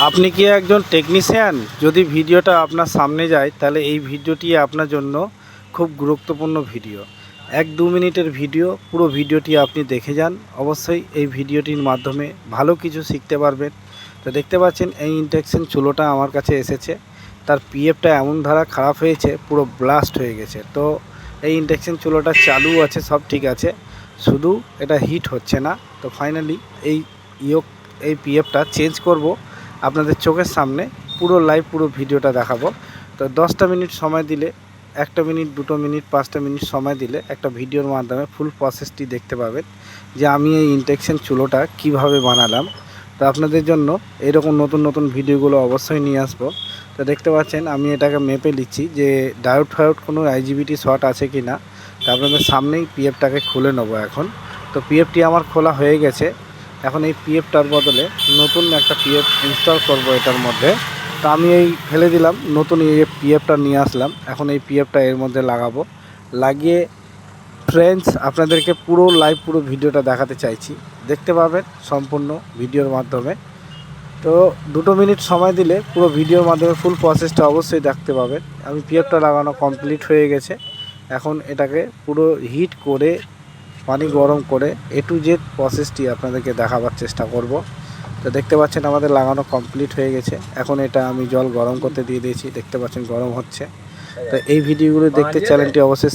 আপনি কি একজন টেকনিশিয়ান? যদি ভিডিওটা আপনার সামনে যায় তাহলে এই ভিডিওটি আপনার জন্য খুব গুরুত্বপূর্ণ ভিডিও। 1-2 মিনিটের ভিডিও, পুরো ভিডিওটি আপনি দেখে যান। অবশ্যই এই ভিডিওটির মাধ্যমে ভালো কিছু শিখতে পারবেন। তো দেখতে পাচ্ছেন এই ইন্ডাকশন চুলোটা আমার কাছে এসেছে। তার পিএফটা এমন ধারা খারাপ হয়েছে, পুরো ব্লাস্ট হয়ে গেছে। তো এই ইন্ডাকশন চুলোটা চালু আছে, সব ঠিক আছে, শুধু এটা হিট হচ্ছে না। তো ফাইনালি এই এই পিএফটা চেঞ্জ করব। আপনাদের চোখের সামনে পুরো লাইভ পুরো ভিডিওটা দেখাবো। তো 10টা মিনিট সময় দিলে, 1 মিনিট 2 মিনিট 5টা মিনিট সময় দিলে একটা ভিডিওর মাধ্যমে ফুল প্রসেসটি দেখতে পাবেন যে আমি এই ইন্ডাকশন চুলোটা কিভাবে বানালাম। তো আপনাদের জন্য এরকম নতুন নতুন ভিডিওগুলো অবশ্যই নিয়ে আসবো। তো দেখতে পাচ্ছেন আমি এটাকে মেপে নিচ্ছি যে ডায়োড ফায়োড কোনো আইজিবিটি শর্ট আছে কি না। তো আপনাদের সামনেই পিএফটাকে খুলে নেবো এখন। তো পিএফটি আমার খোলা হয়ে গেছে। এখন এই পিএফটার বদলে নতুন একটা পিএফ ইনস্টল করব এটার মধ্যে। তো আমি এই ফেলে দিলাম, নতুন এই পিএফটা নিয়ে আসলাম। এখন এই পিএফটা এর মধ্যে লাগাবো। লাগিয়ে ফ্রেন্ডস আপনাদেরকে পুরো লাইভ পুরো ভিডিওটা দেখাতে চাইছি, দেখতে পাবেন সম্পূর্ণ ভিডিওর মাধ্যমে। তো 2 মিনিট সময় দিলে পুরো ভিডিওর মাধ্যমে ফুল প্রসেসটা অবশ্যই দেখতে পাবেন। আমি পিএফটা লাগানো কমপ্লিট হয়ে গেছে। এখন এটাকে পুরো হিট করে, পানি গরম করে A to Z প্রসেসটি আপনাদেরকে দেখাবার চেষ্টা করব। তো দেখতে পাচ্ছেন আমাদের লাগানো কমপ্লিট হয়ে গেছে। এখন এটা আমি জল গরম করতে দিয়ে দিয়েছি, দেখতে পাচ্ছেন গরম হচ্ছে। তো এই ভিডিওগুলো দেখতে চ্যানেলটি অবশ্যই